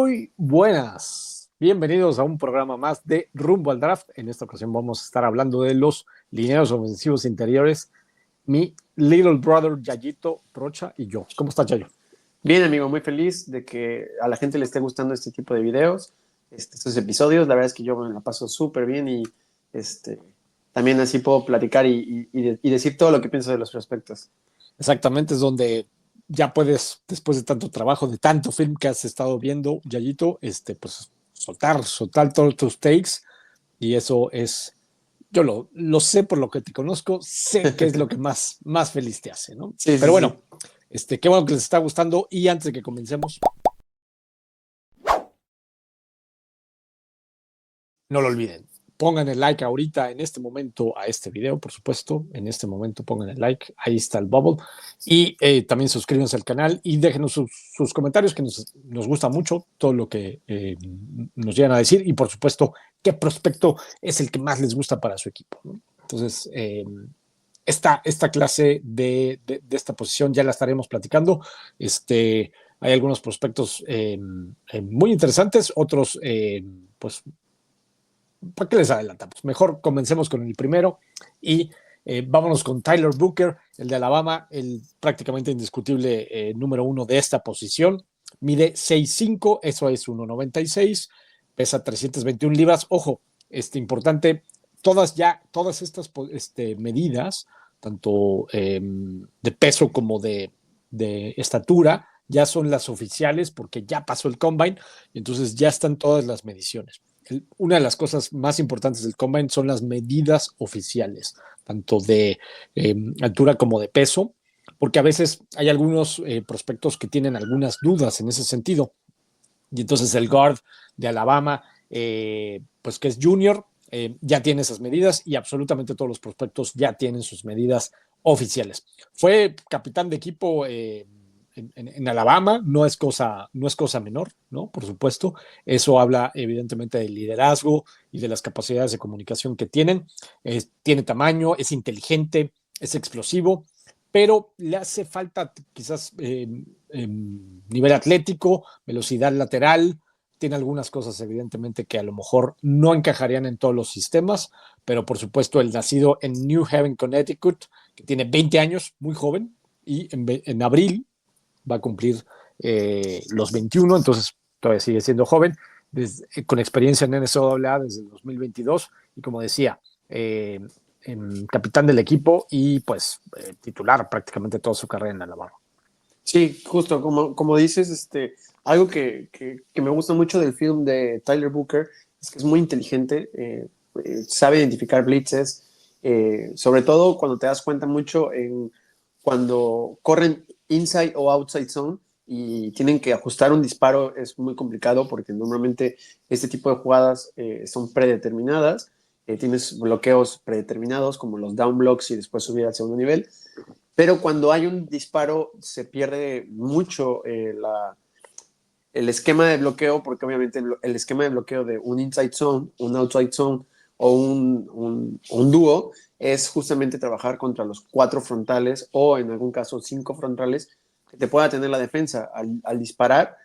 Muy buenas. Bienvenidos a un programa más de Rumbo al Draft. En esta ocasión vamos a estar hablando de los linieros ofensivos interiores. Mi little brother Yayito Rocha y yo. ¿Cómo estás, Yayo? Bien, amigo, muy feliz de que a la gente le esté gustando este tipo de videos, estos episodios. La verdad es que yo me la paso súper bien y este, también así puedo platicar y decir todo lo que pienso de los prospectos. Exactamente, es donde ya puedes, después de tanto trabajo, de tanto film que has estado viendo, Yayito, pues soltar todos tus takes. Y eso es, yo lo sé por lo que te conozco, sé que es lo que más feliz te hace, ¿no? Sí, sí, Pero bueno, sí. qué bueno que les está gustando. Y antes de que comencemos, no lo olviden. Pongan el like ahorita, en este momento, a este video, por supuesto. En este momento pongan el like. Ahí está el bubble. Y también suscríbanse al canal y déjenos sus comentarios, que nos gusta mucho todo lo que nos llegan a decir. Y por supuesto, qué prospecto es el que más les gusta para su equipo, ¿no? Entonces, esta clase de esta posición ya la estaremos platicando. Hay algunos prospectos muy interesantes, otros, pues, ¿para qué les adelantamos? Mejor comencemos con el primero y vámonos con Tyler Booker, el de Alabama, el prácticamente indiscutible número uno de esta posición. Mide 6'5", eso es 1.96, pesa 321 libras. Ojo, importante, todas estas medidas, tanto de peso como de estatura, ya son las oficiales porque ya pasó el combine, entonces ya están todas las mediciones. Una de las cosas más importantes del combine son las medidas oficiales, tanto de altura como de peso, porque a veces hay algunos prospectos que tienen algunas dudas en ese sentido. Y entonces el guard de Alabama, pues que es junior, ya tiene esas medidas y absolutamente todos los prospectos ya tienen sus medidas oficiales. Fue capitán de equipo en Alabama, no es cosa menor, ¿no? Por supuesto, eso habla evidentemente del liderazgo y de las capacidades de comunicación que tienen. Tiene tamaño, es inteligente, es explosivo, pero le hace falta quizás nivel atlético, velocidad lateral. Tiene algunas cosas, evidentemente, que a lo mejor no encajarían en todos los sistemas, pero por supuesto, el nacido en New Haven, Connecticut, que tiene 20 años, muy joven, y en abril va a cumplir los 21, entonces todavía sigue siendo joven, con experiencia en NCAA desde el 2022, y como decía, capitán del equipo y pues titular prácticamente toda su carrera en Alabama. Sí, justo como dices, algo que me gusta mucho del film de Tyler Booker es que es muy inteligente, sabe identificar blitzes, sobre todo cuando te das cuenta mucho en cuando corren inside o outside zone y tienen que ajustar un disparo es muy complicado porque normalmente este tipo de jugadas son predeterminadas, tienes bloqueos predeterminados como los down blocks y después subir al segundo nivel, pero cuando hay un disparo se pierde mucho el esquema de bloqueo, porque obviamente el esquema de bloqueo de un inside zone, un outside zone o un dúo es justamente trabajar contra los 4 frontales o en algún caso 5 frontales que te pueda tener la defensa. Al disparar,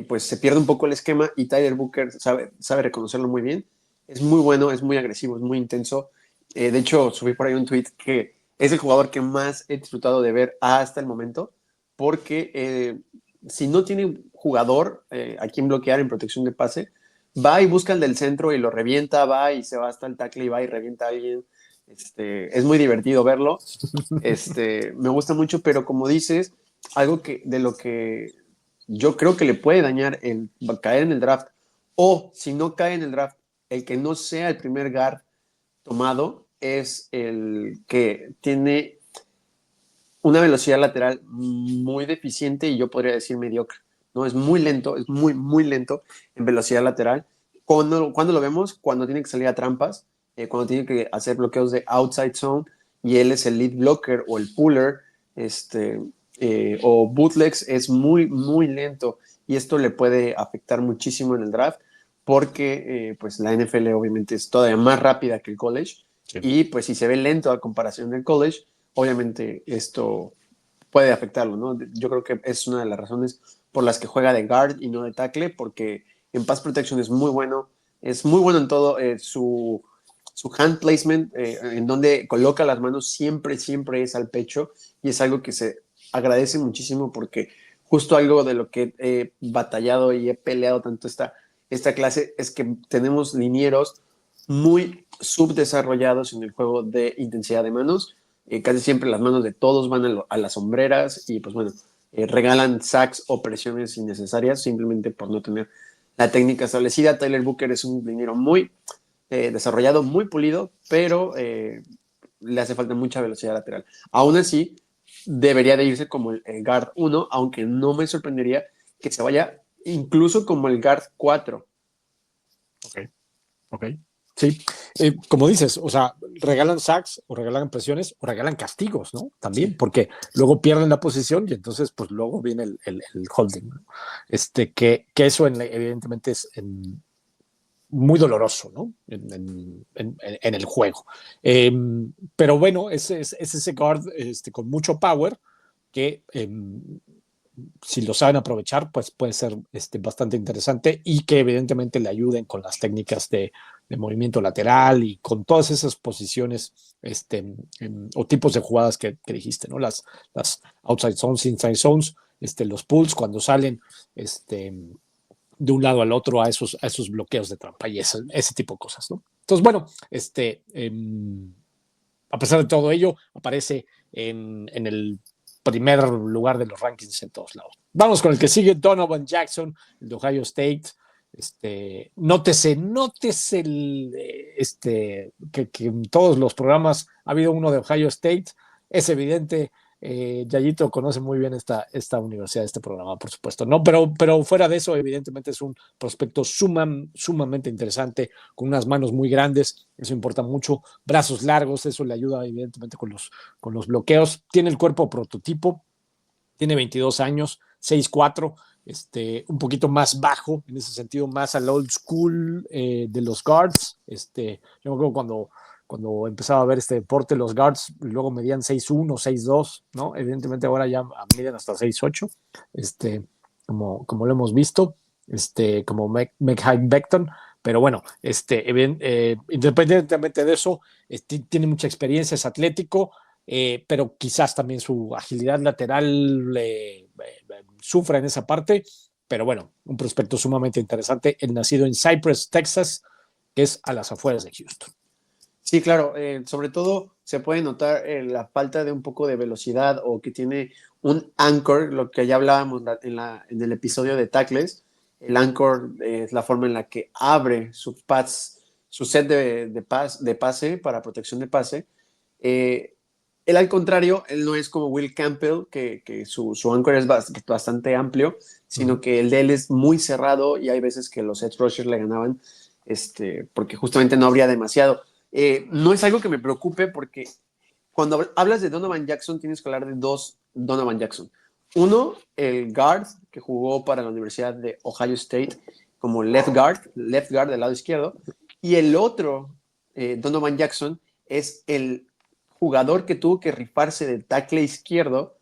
pues se pierde un poco el esquema y Tyler Booker sabe reconocerlo muy bien. Es muy bueno, es muy agresivo, es muy intenso. De hecho, subí por ahí un tweet que es el jugador que más he disfrutado de ver hasta el momento, porque si no tiene jugador a quien bloquear en protección de pase, va y busca el del centro y lo revienta, va y se va hasta el tackle y va y revienta a alguien. Es muy divertido verlo. Me gusta mucho, pero como dices, algo que de lo que yo creo que le puede dañar el caer en el draft, o si no cae en el draft, el que no sea el primer guard tomado, es el que tiene una velocidad lateral muy deficiente y yo podría decir mediocre. ¿No? Es muy lento, es muy lento en velocidad lateral. Cuando lo vemos, cuando tiene que salir a trampas, cuando tiene que hacer bloqueos de outside zone y él es el lead blocker o el puller, o bootlegs, es muy lento y esto le puede afectar muchísimo en el draft porque pues la NFL obviamente es todavía más rápida que el college Sí. y pues si se ve lento a comparación del college, obviamente esto puede afectarlo, ¿no? Yo creo que es una de las razones por las que juega de guard y no de tackle, porque en pass protection es muy bueno en todo, su hand placement, en donde coloca las manos siempre es al pecho, y es algo que se agradece muchísimo, porque justo algo de lo que he batallado y he peleado tanto esta clase es que tenemos linieros muy subdesarrollados en el juego de intensidad de manos. Casi siempre las manos de todos van a las sombreras y pues bueno, regalan sacks o presiones innecesarias simplemente por no tener la técnica establecida. Tyler Booker es un liniero muy desarrollado, muy pulido, pero le hace falta mucha velocidad lateral. Aún así, debería de irse como el guard 1, aunque no me sorprendería que se vaya incluso como el guard 4. Ok, ok. Sí, como dices, o sea, regalan sacks o regalan presiones o regalan castigos, ¿no? También, Sí. porque luego pierden la posición y entonces, pues luego viene el holding, ¿no? Que eso evidentemente es muy doloroso, ¿no? En el juego. Pero bueno, es ese guard con mucho power que si lo saben aprovechar, pues puede ser bastante interesante y que evidentemente le ayuden con las técnicas de movimiento lateral y con todas esas posiciones o tipos de jugadas que dijiste, ¿no? Las outside zones, inside zones, los pulls cuando salen de un lado al otro a esos bloqueos de trampa y ese tipo de cosas, ¿no? Entonces, bueno, a pesar de todo ello, aparece en el primer lugar de los rankings en todos lados. Vamos con el que sigue, Donovan Jackson, el de Ohio State. Nótese que en todos los programas ha habido uno de Ohio State. Es evidente, Yayito conoce muy bien esta universidad, este programa, por supuesto, ¿no? Pero fuera de eso, evidentemente es un prospecto sumamente interesante, con unas manos muy grandes, eso importa mucho, brazos largos, eso le ayuda evidentemente con los bloqueos, tiene el cuerpo prototipo, tiene 22 años, 6'4", un poquito más bajo, en ese sentido, más al old school de los guards. Yo me acuerdo cuando empezaba a ver este deporte, los guards luego medían 6'1", 6'2", ¿no? Evidentemente ahora ya miden hasta 6'8", como lo hemos visto, como Mekhi Becton. Pero bueno, independientemente de eso, tiene mucha experiencia, es atlético, pero quizás también su agilidad lateral sufra en esa parte. Pero bueno, un prospecto sumamente interesante, el nacido en Cypress, Texas, que es a las afueras de Houston. Sí, claro, sobre todo se puede notar la falta de un poco de velocidad o que tiene un anchor, lo que ya hablábamos en el episodio de tackles. El anchor es la forma en la que abre su set de pase para protección de pase. Él al contrario, él no es como Will Campbell, que su anchor es bastante amplio, sino que el de él es muy cerrado y hay veces que los edge rushers le ganaban porque justamente no habría demasiado. No es algo que me preocupe porque cuando hablas de Donovan Jackson tienes que hablar de dos Donovan Jackson. Uno, el guard que jugó para la Universidad de Ohio State como left guard del lado izquierdo, y el otro, Donovan Jackson, es el jugador que tuvo que rifarse del tackle izquierdo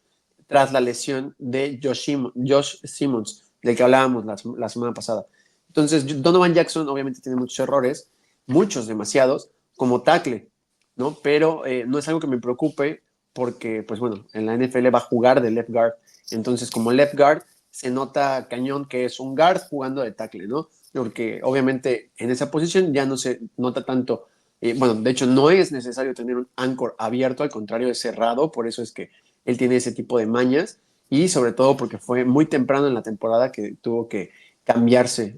tras la lesión de Josh Simmons, del que hablábamos la semana pasada. Entonces, Donovan Jackson obviamente tiene muchos errores, muchos, demasiados, como tackle, ¿no? Pero no es algo que me preocupe porque, pues bueno, en la NFL va a jugar de left guard. Entonces, como left guard, se nota cañón que es un guard jugando de tackle, ¿no? Porque obviamente en esa posición ya no se nota tanto. Bueno, de hecho, no es necesario tener un anchor abierto, al contrario, es cerrado, por eso es que él tiene ese tipo de mañas y sobre todo porque fue muy temprano en la temporada que tuvo que cambiarse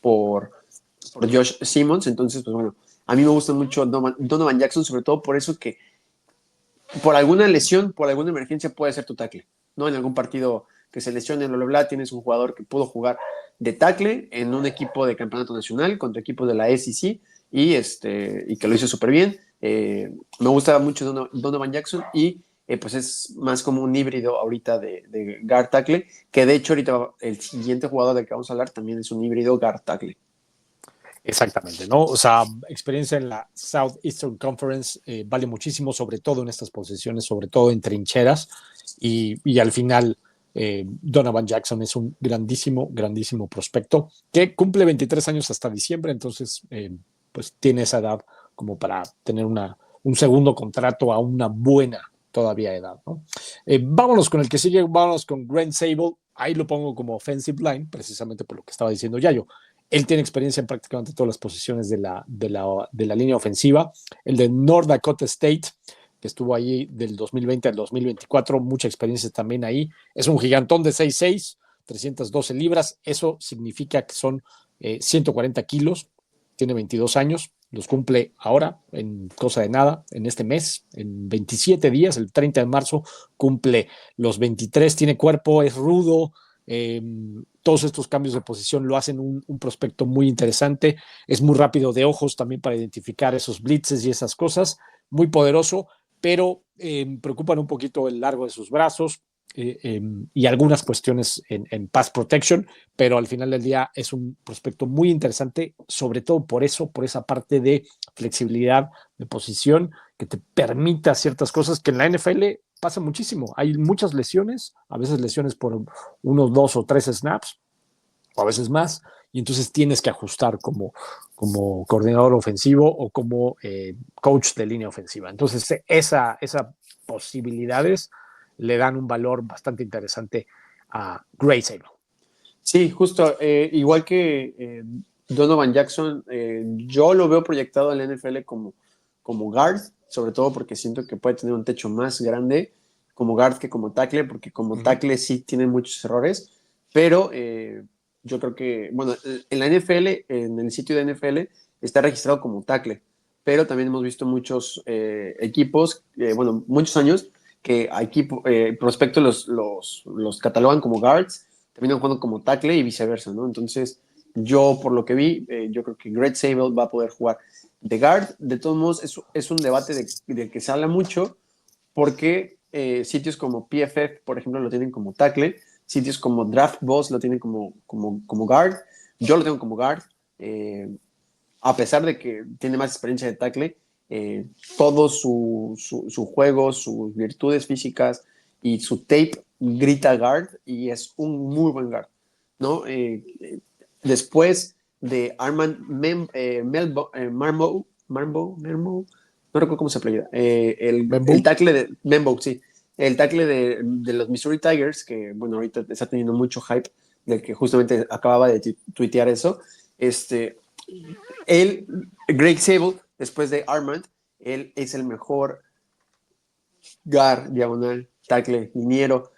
por Josh Simmons. Entonces, pues bueno, a mí me gusta mucho Donovan Jackson, sobre todo por eso que por alguna lesión, por alguna emergencia puede ser tu tackle, ¿no? En algún partido que se lesione, bla, bla, bla, tienes un jugador que pudo jugar de tackle en un equipo de campeonato nacional contra equipos de la SEC y que lo hizo súper bien. Me gusta mucho Donovan Jackson y pues es más como un híbrido ahorita de guard tackle, que de hecho ahorita el siguiente jugador del que vamos a hablar también es un híbrido guard tackle. Exactamente, ¿no? O sea, experiencia en la Southeastern Conference vale muchísimo, sobre todo en estas posiciones, sobre todo en trincheras, y al final Donovan Jackson es un grandísimo, grandísimo prospecto que cumple 23 años hasta diciembre, entonces pues tiene esa edad como para tener un segundo contrato a una buena todavía edad, ¿no? Vámonos con el que sigue, vámonos con Grant Sable. Ahí lo pongo como offensive line, precisamente por lo que estaba diciendo Yayo. Él tiene experiencia en prácticamente todas las posiciones de la línea ofensiva. El de North Dakota State, que estuvo ahí del 2020 al 2024, mucha experiencia también ahí. Es un gigantón de 6'6", 312 libras. Eso significa que son 140 kilos. Tiene 22 años. Los cumple ahora, en cosa de nada, en este mes, en 27 días, el 30 de marzo, cumple los 23. Tiene cuerpo, es rudo. Todos estos cambios de posición lo hacen un prospecto muy interesante. Es muy rápido de ojos también para identificar esos blitzes y esas cosas. Muy poderoso, pero preocupan un poquito el largo de sus brazos y algunas cuestiones en pass protection, pero al final del día es un prospecto muy interesante, sobre todo por eso, por esa parte de flexibilidad de posición que te permita ciertas cosas que en la NFL pasa muchísimo. Hay muchas lesiones, a veces lesiones por unos 2 o 3 snaps, o a veces más, y entonces tienes que ajustar como coordinador ofensivo o como coach de línea ofensiva. Entonces, esas posibilidades le dan un valor bastante interesante a Grant Sable. Sí, justo, igual que Donovan Jackson, yo lo veo proyectado en la NFL como guard, sobre todo porque siento que puede tener un techo más grande como guard que como tackle, porque como tackle sí tiene muchos errores, pero yo creo que, bueno, en la NFL, en el sitio de NFL, está registrado como tackle, pero también hemos visto muchos equipos, bueno, muchos años, que a prospectos los catalogan como guards, terminan jugando como tackle y viceversa, ¿no? Entonces, yo por lo que vi, yo creo que Grant Sable va a poder jugar de guard. De todos modos, es un debate de que se habla mucho porque sitios como PFF, por ejemplo, lo tienen como tackle, sitios como Draft Boss lo tienen como guard, yo lo tengo como guard, a pesar de que tiene más experiencia de tackle, todo su juego, sus virtudes físicas y su tape grita guard y es un muy buen guard, ¿no? Después de Armand Mermo, no recuerdo cómo se apellida, el tackle de Membo, sí, el tackle de los Missouri Tigers, que bueno, ahorita está teniendo mucho hype, del que justamente acababa de tuitear eso, él, Greg Sable, después de Armand, él es el mejor guard, diagonal, tackle, liniero,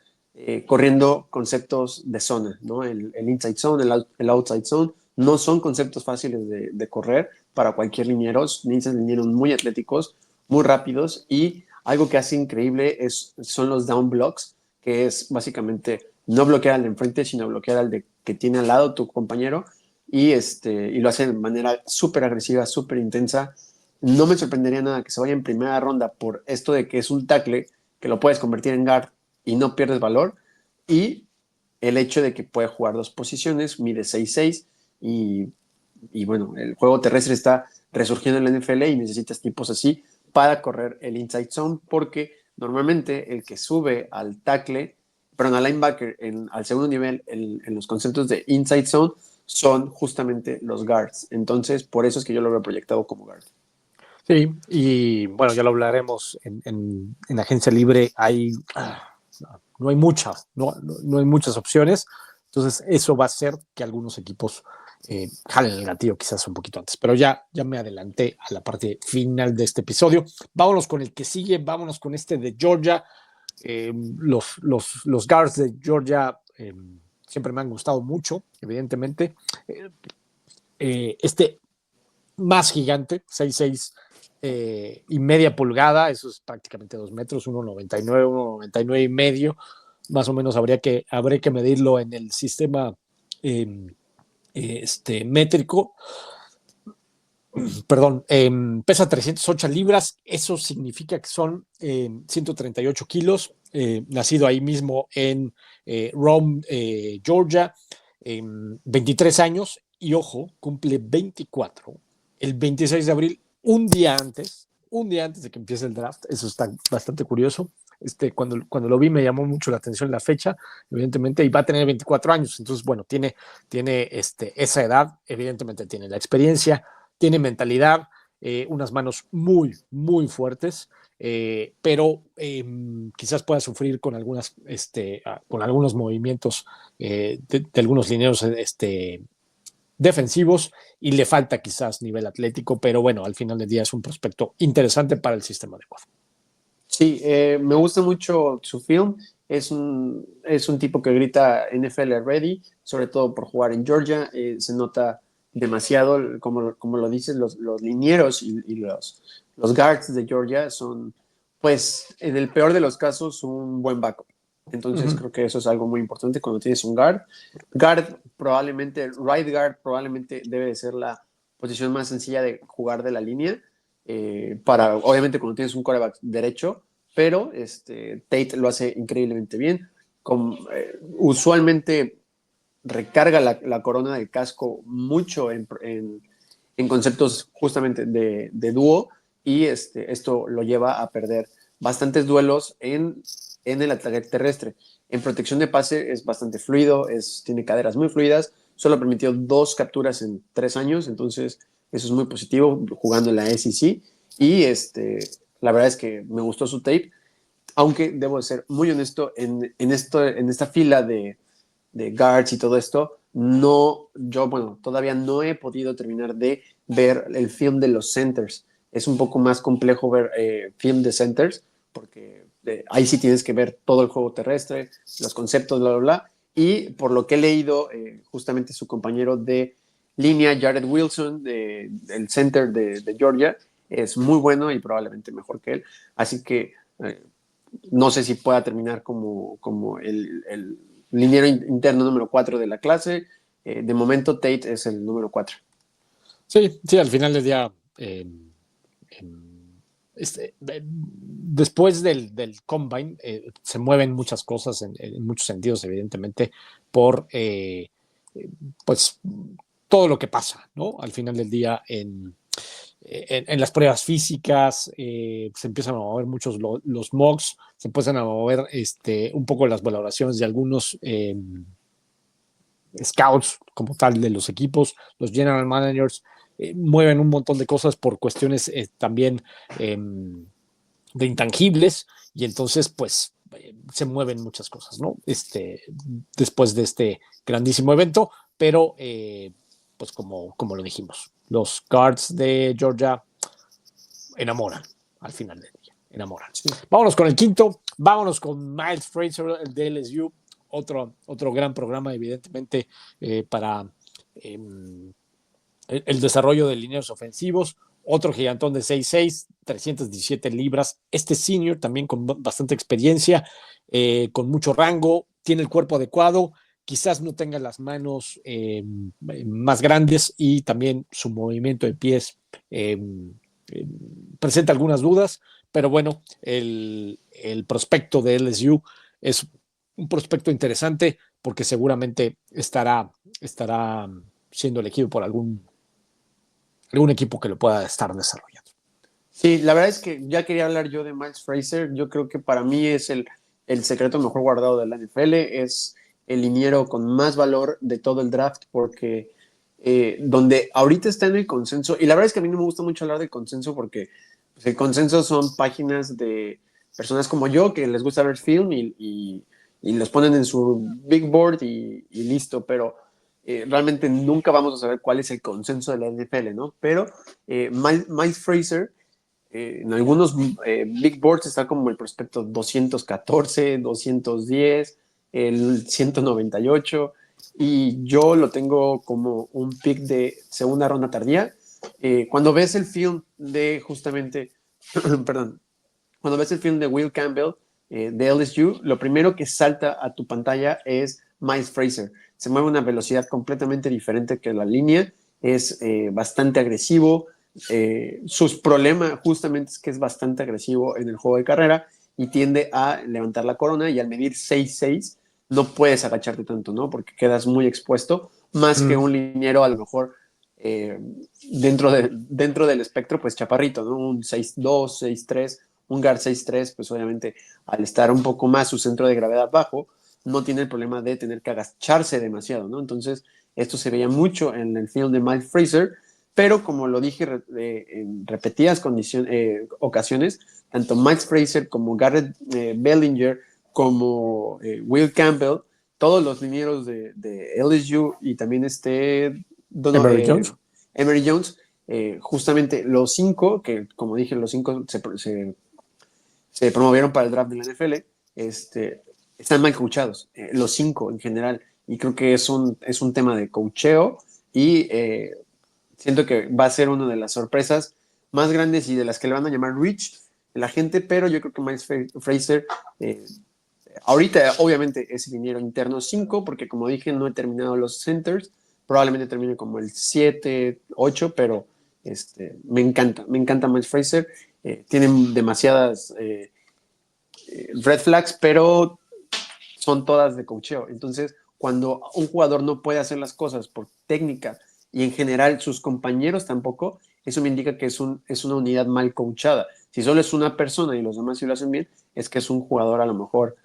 corriendo conceptos de zona, ¿no? El inside zone, el outside zone, no son conceptos fáciles de correr para cualquier liniero, necesitan linieros muy atléticos, muy rápidos y algo que hace increíble son los down blocks, que es básicamente no bloquear al de enfrente, sino bloquear al de que tiene al lado tu compañero y lo hace de manera súper agresiva, súper intensa. No me sorprendería nada que se vaya en primera ronda por esto de que es un tackle que lo puedes convertir en guard y no pierdes valor. Y el hecho de que puede jugar dos posiciones, mide 6'6", y bueno, el juego terrestre está resurgiendo en la NFL y necesitas tipos así para correr el inside zone, porque normalmente el que sube al tackle, perdón, al linebacker al segundo nivel en los conceptos de inside zone son justamente los guards. Entonces, por eso es que yo lo veo proyectado como guard. Sí, y bueno, ya lo hablaremos en agencia libre. No hay no hay muchas opciones. Entonces, eso va a hacer que algunos equipos jalen el gatillo quizás un poquito antes. Pero ya me adelanté a la parte final de este episodio. Vámonos con el que sigue, vámonos con este de Georgia. Los guards de Georgia siempre me han gustado mucho, evidentemente. Este más gigante, 6'6", y media pulgada, eso es prácticamente 2 metros, 1,99, 1,99 y medio, más o menos habría que medirlo en el sistema métrico. Perdón, pesa 308 libras, eso significa que son 138 kilos, nacido ahí mismo en Rome, Georgia, 23 años, y ojo, cumple 24 el 26 de abril, un día antes de que empiece el draft. Eso está bastante curioso. cuando lo vi me llamó mucho la atención la fecha, evidentemente, y va a tener 24 años, entonces, bueno, tiene esa edad, evidentemente tiene la experiencia, tiene mentalidad, unas manos muy, muy fuertes, pero quizás pueda sufrir con algunos movimientos de algunos lineros defensivos y le falta quizás nivel atlético, pero bueno, al final del día es un prospecto interesante para el sistema de Goff. Sí, me gusta mucho su film. Es un tipo que grita NFL ready, sobre todo por jugar en Georgia. Se nota demasiado, como lo dices, los linieros y los guards de Georgia son, pues, en el peor de los casos, un buen backup. Entonces, creo que eso es algo muy importante cuando tienes un guard. Guard, probablemente, right guard, probablemente debe de ser la posición más sencilla de jugar de la línea obviamente cuando tienes un quarterback derecho, pero Tate lo hace increíblemente bien. Usualmente recarga la corona del casco mucho en conceptos justamente de dúo y esto lo lleva a perder bastantes duelos en el ataque terrestre. En protección de pase es bastante fluido, tiene caderas muy fluidas, solo permitió 2 capturas en 3 años, entonces eso es muy positivo jugando en la SEC y la verdad es que me gustó su tape, aunque debo ser muy honesto, en esta fila de guards y todo esto, bueno, todavía no he podido terminar de ver el film de los centers. Es un poco más complejo ver film de centers, porque ahí sí tienes que ver todo el juego terrestre, los conceptos, bla, bla, bla. Y por lo que he leído, justamente su compañero de línea, Jared Wilson, el center de Georgia, es muy bueno y probablemente mejor que él. Así que no sé si pueda terminar como el liniero interno número 4 de la clase. De momento, Tate es el número 4. Sí, sí, al final del día, después del Combine, se mueven muchas cosas en muchos sentidos, evidentemente, por pues todo lo que pasa, ¿no? Al final del día en las pruebas físicas, se empiezan a mover muchos los mocks, se empiezan a mover un poco las valoraciones de algunos scouts como tal de los equipos, los general managers, mueven un montón de cosas por cuestiones también de intangibles y entonces pues se mueven muchas cosas, ¿no? Después de este grandísimo evento, pero pues como lo dijimos, los guards de Georgia enamoran al final del día, enamoran. Sí. Vámonos con el quinto, vámonos con Miles Fraser, el de LSU, otro gran programa, evidentemente, para el desarrollo de lineos ofensivos. Otro gigantón de 6'6", 317 libras. Este senior también con bastante experiencia, con mucho rango, tiene el cuerpo adecuado, quizás no tenga las manos más grandes y también su movimiento de pies presenta algunas dudas, pero bueno, el prospecto de LSU es un prospecto interesante porque seguramente estará siendo elegido por algún equipo que lo pueda estar desarrollando. Sí, la verdad es que ya quería hablar yo de Miles Fraser. Yo creo que para mí es el secreto mejor guardado de la NFL. Es el liniero con más valor de todo el draft porque donde ahorita está en el consenso, y la verdad es que a mí no me gusta mucho hablar del consenso porque pues, el consenso son páginas de personas como yo que les gusta ver film y los ponen en su big board y listo, pero realmente nunca vamos a saber cuál es el consenso de la NFL, ¿no? Pero Miles Fraser en algunos big boards está como el prospecto 214, 210, el 198 y yo lo tengo como un pick de segunda ronda tardía. Cuando ves el film de justamente, perdón, cuando ves el film de Will Campbell de LSU, lo primero que salta a tu pantalla es Miles Fraser. Se mueve a una velocidad completamente diferente que la línea, es bastante agresivo. Sus problemas justamente es que es bastante agresivo en el juego de carrera y tiende a levantar la corona y al medir 6'6 no puedes agacharte tanto, ¿no? Porque quedas muy expuesto, más que un liniero a lo mejor dentro del espectro, pues chaparrito, ¿no? Un 6'2, 6'3 Un guard 6'3", pues obviamente al estar un poco más su centro de gravedad bajo, no tiene el problema de tener que agacharse demasiado, ¿no? Entonces, esto se veía mucho en el film de Mike Fraser, pero como lo dije en repetidas ocasiones, tanto Mike Fraser como Garrett Bellinger, como Will Campbell, todos los linieros de LSU y también Emory Jones. Emory Jones, justamente los 5, que como dije, los 5 se promovieron para el draft de la NFL, están mal coachados, los 5 en general, y creo que es un tema de coacheo y siento que va a ser una de las sorpresas más grandes y de las que le van a llamar Rich la gente, pero yo creo que Miles Fraser, ahorita obviamente es liniero interno 5, porque como dije, no he terminado los centers, probablemente termine como el 7, 8, pero me encanta Miles Fraser, tienen demasiadas red flags, pero son todas de coacheo. Entonces, cuando un jugador no puede hacer las cosas por técnica y en general sus compañeros tampoco, eso me indica que es una unidad mal coachada. Si solo es una persona y los demás sí lo hacen bien, es que es un jugador a lo mejor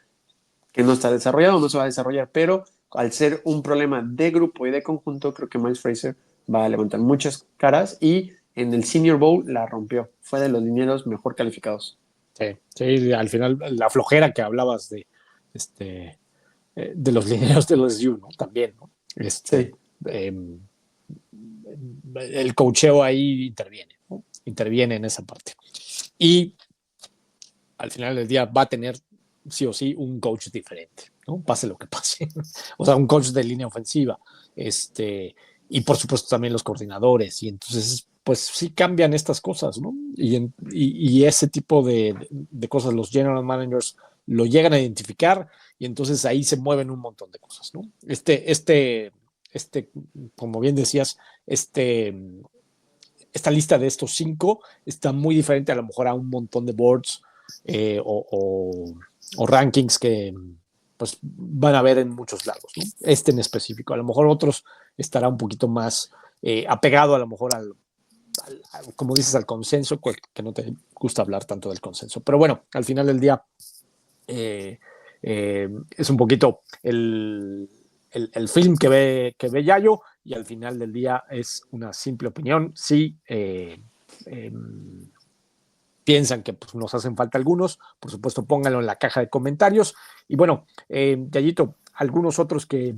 que no está desarrollado, no se va a desarrollar, pero al ser un problema de grupo y de conjunto, creo que Miles Fraser va a levantar muchas caras y en el Senior Bowl la rompió. Fue de los linieros mejor calificados. Sí, sí, al final la flojera que hablabas de los lineros de los U, ¿no? También, ¿no? Sí. Eh, el coacheo ahí interviene, ¿no? Interviene en esa parte. Y al final del día va a tener sí o sí un coach diferente, ¿no? Pase lo que pase. O sea, un coach de línea ofensiva. Y por supuesto también los coordinadores. Y entonces, pues sí cambian estas cosas, ¿no? Y ese tipo de cosas los general managers lo llegan a identificar y entonces ahí se mueven un montón de cosas, ¿no? Como bien decías, esta lista de estos 5 está muy diferente a lo mejor a un montón de boards o rankings que pues van a ver en muchos lados, ¿no? En específico. A lo mejor otros estará un poquito más apegado a lo mejor como dices, al consenso, que no te gusta hablar tanto del consenso. Pero bueno, al final del día es un poquito el film que ve Yayo y al final del día es una simple opinión. Sí, piensan que pues, nos hacen falta algunos, por supuesto pónganlo en la caja de comentarios. Y bueno, Yayito, algunos otros que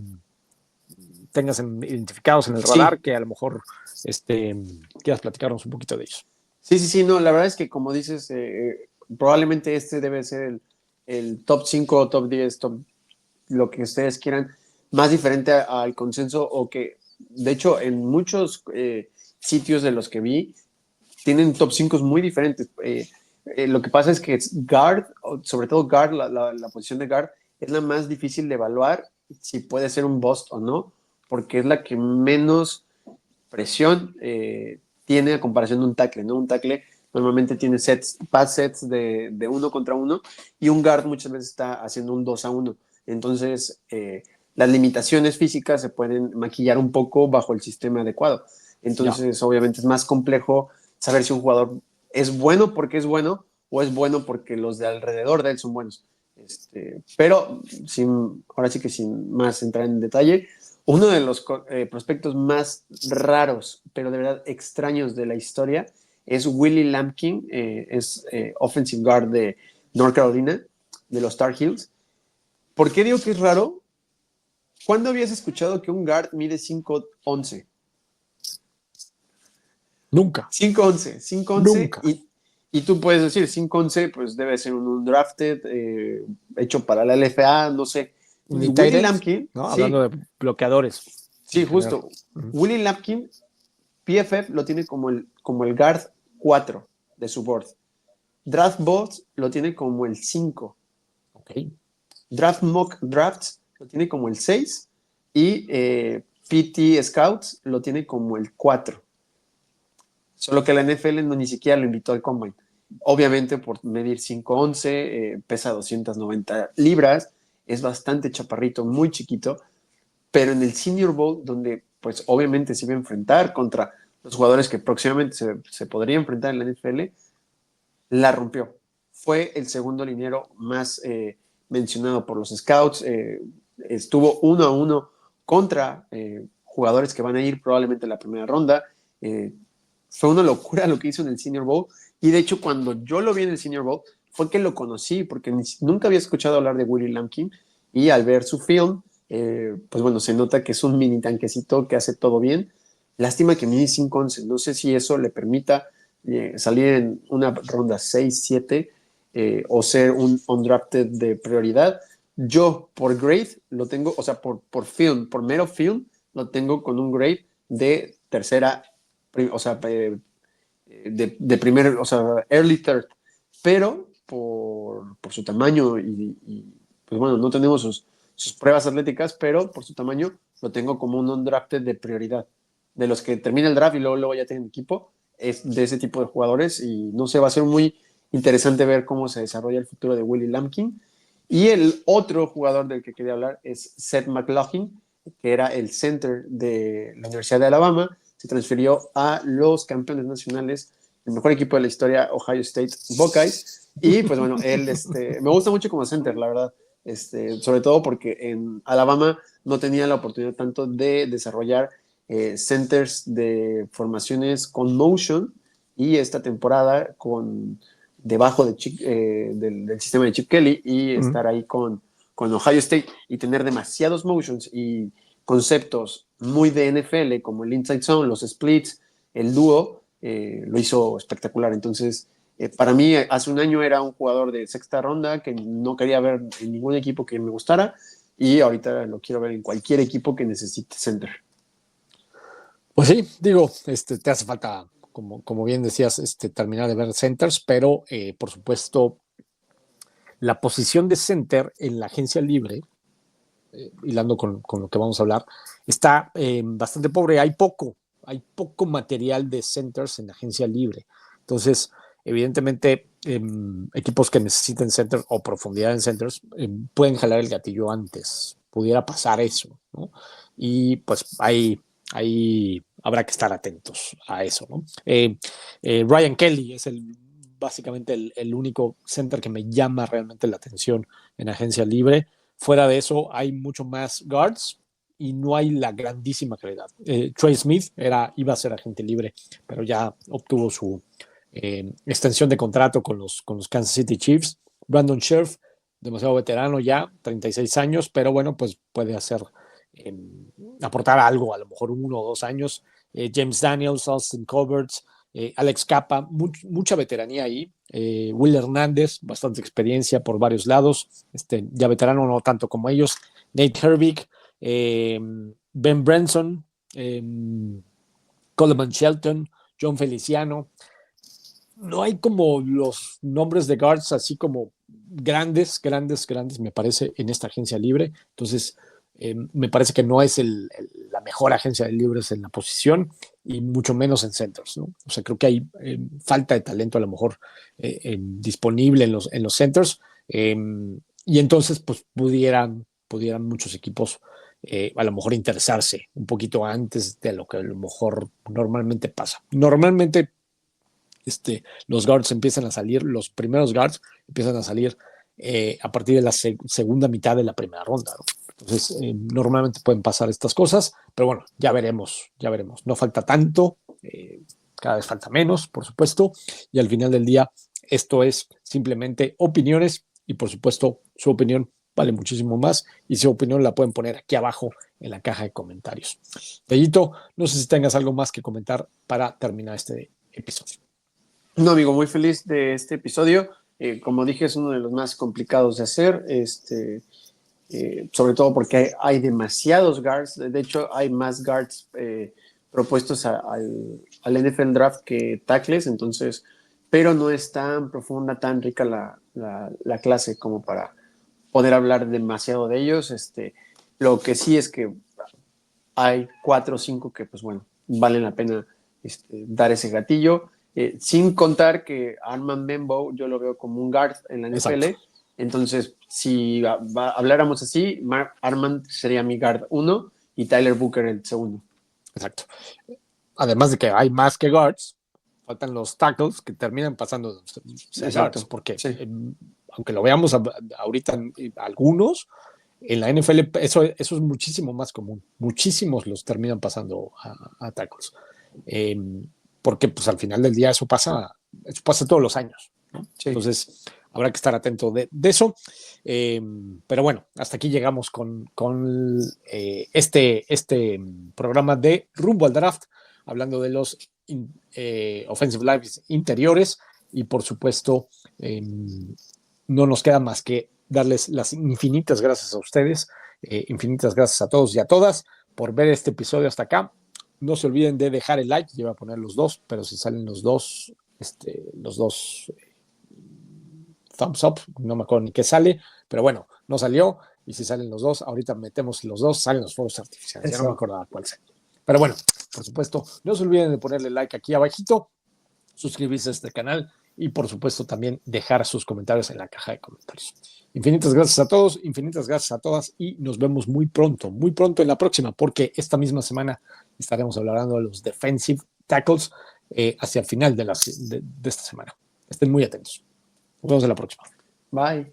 tengas identificados en el radar, Sí. que a lo mejor quieras platicarnos un poquito de ellos. Sí, no, la verdad es que como dices, probablemente este debe ser el top 5, top 10, top, lo que ustedes quieran, más diferente al consenso o que, de hecho, en muchos sitios de los que vi, tienen top 5 muy diferentes. Lo que pasa es que guard, sobre todo guard, la posición de guard, es la más difícil de evaluar si puede ser un bust o no, porque es la que menos presión tiene a comparación de un tackle, ¿no? Un tackle normalmente tiene pass sets de 1 contra 1 y un guard muchas veces está haciendo un 2-1. Entonces, las limitaciones físicas se pueden maquillar un poco bajo el sistema adecuado. Entonces, obviamente es más complejo saber si un jugador es bueno porque es bueno o es bueno porque los de alrededor de él son buenos. Pero ahora sí que sin más entrar en detalle, uno de los prospectos más raros, pero de verdad extraños de la historia, es Willie Lampkin, es offensive guard de North Carolina, de los Tar Heels. ¿Por qué digo que es raro? ¿Cuándo habías escuchado que un guard mide 5'11"? Nunca, 5'11", 5'11", nunca. y tú puedes decir 5'11", pues debe ser un drafted, hecho para la LFA, no sé. Ni tight Willie ends, Lampkin, ¿no? Hablando sí, de bloqueadores sí, en general. justo. Willie Lampkin, PFF lo tiene como el guard 4 de su board. Draft Boards lo tiene como el 5. Ok. Draft Mock Drafts lo tiene como el 6. Y PT Scouts lo tiene como el 4. Solo que la NFL no ni siquiera lo invitó al Combine. Obviamente por medir 5'11", pesa 290 libras, es bastante chaparrito, muy chiquito, pero en el Senior Bowl, donde pues obviamente se iba a enfrentar contra los jugadores que próximamente se podría enfrentar en la NFL, la rompió. fue el segundo liniero más mencionado por los scouts. Estuvo 1-1 contra jugadores que van a ir probablemente a la primera ronda. Fue una locura lo que hizo en el Senior Bowl. Y de hecho, cuando yo lo vi en el Senior Bowl, fue que lo conocí, porque nunca había escuchado hablar de Willie Lampkin. Y al ver su film, pues bueno, se nota que es un mini tanquecito que hace todo bien. Lástima que mide 5'11". No sé si eso le permita salir en una ronda 6-7 o ser un undrafted de prioridad. Yo, por grade, lo tengo, o sea, por film, por mero film, lo tengo con un grade de tercera, o sea, de primer, o sea, early third, pero por su tamaño pues bueno, no tenemos sus pruebas atléticas, pero por su tamaño lo tengo como un undrafted de prioridad. De los que termina el draft y luego ya tienen equipo, es de ese tipo de jugadores y no sé, va a ser muy interesante ver cómo se desarrolla el futuro de Willie Lampkin. Y el otro jugador del que quería hablar es Seth McLaughlin, que era el center de la Universidad de Alabama, se transfirió a los campeones nacionales, el mejor equipo de la historia, Ohio State Buckeyes. Y pues bueno, él me gusta mucho como center, la verdad. Sobre todo porque en Alabama no tenía la oportunidad tanto de desarrollar centers de formaciones con motion y esta temporada con debajo del sistema de Chip Kelly y estar ahí con Ohio State y tener demasiados motions y conceptos muy de NFL como el inside zone, los splits, el dúo, lo hizo espectacular. Entonces, para mí, hace un año era un jugador de sexta ronda que no quería ver en ningún equipo que me gustara y ahorita lo quiero ver en cualquier equipo que necesite center. Pues sí, digo, te hace falta, como bien decías, terminar de ver centers, pero por supuesto, la posición de center en la agencia libre, hilando con lo que vamos a hablar, está bastante pobre. Hay poco material de centers en la agencia libre. Entonces, evidentemente, equipos que necesiten center o profundidad en centers pueden jalar el gatillo antes. Pudiera pasar eso, ¿no? Y pues ahí habrá que estar atentos a eso, ¿no? Ryan Kelly es básicamente el único center que me llama realmente la atención en agencia libre. Fuera de eso, hay mucho más guards y no hay la grandísima calidad. Trey Smith iba a ser agente libre, pero ya obtuvo su extensión de contrato con los Kansas City Chiefs. Brandon Scherf, demasiado veterano ya, 36 años, pero bueno, pues puede eh, aportar algo, a lo mejor 1 o 2 años. James Daniels, Austin Coverts, Alex Capa, mucha veteranía ahí. Will Hernández, bastante experiencia por varios lados, ya veterano no tanto como ellos. Nate Herbig, Ben Branson, Coleman Shelton, John Feliciano. No hay como los nombres de guards así como grandes, me parece, en esta agencia libre. Entonces, me parece que no es la mejor agencia de libres en la posición y mucho menos en centers, ¿no? O sea, creo que hay falta de talento a lo mejor disponible en los centers y entonces pues pudieran muchos equipos a lo mejor interesarse un poquito antes de lo que a lo mejor normalmente pasa. Normalmente los guards empiezan a salir, los primeros guards empiezan a salir a partir de la segunda mitad de la primera ronda, ¿no? Entonces, normalmente pueden pasar estas cosas, pero bueno, ya veremos. No falta tanto, cada vez falta menos, por supuesto, y al final del día, esto es simplemente opiniones y por supuesto, su opinión vale muchísimo más y su opinión la pueden poner aquí abajo en la caja de comentarios. Bellito, no sé si tengas algo más que comentar para terminar este episodio. No, amigo, muy feliz de este episodio. Como dije, es uno de los más complicados de hacer, sobre todo porque hay demasiados guards. De hecho, hay más guards propuestos al NFL Draft que tackles, entonces, pero no es tan profunda, tan rica la clase como para poder hablar demasiado de ellos. Lo que sí es que hay 4 o 5 que, pues bueno, valen la pena dar ese gatillo. Sin contar que Armand Bembo yo lo veo como un guard en la NFL. Exacto. Entonces, si habláramos así, Armand sería mi guard 1 y Tyler Booker el segundo. Exacto. Además de que hay más que guards, faltan los tackles que terminan pasando yards, porque sí. aunque lo veamos ahorita algunos, en la NFL eso es muchísimo más común. Muchísimos los terminan pasando a tackles. Porque pues al final del día eso pasa todos los años, ¿no? Sí. Entonces habrá que estar atento de eso. Pero bueno, hasta aquí llegamos con este programa de Rumbo al Draft, hablando de los offensive lines interiores, y por supuesto no nos queda más que darles las infinitas gracias a ustedes, infinitas gracias a todos y a todas por ver este episodio hasta acá. No se olviden de dejar el like, yo voy a poner los dos, pero si salen los dos thumbs up, no me acuerdo ni qué sale, pero bueno, no salió, y si salen los dos, ahorita metemos los dos, salen los fuegos artificiales, ya no me acordaba cuál salió. Pero bueno, por supuesto, no se olviden de ponerle like aquí abajito, suscribirse a este canal y por supuesto también dejar sus comentarios en la caja de comentarios. Infinitas gracias a todos, infinitas gracias a todas, y nos vemos muy pronto en la próxima, porque esta misma semana estaremos hablando de los defensive tackles hacia el final de esta semana. Estén muy atentos. Nos vemos en la próxima. Bye.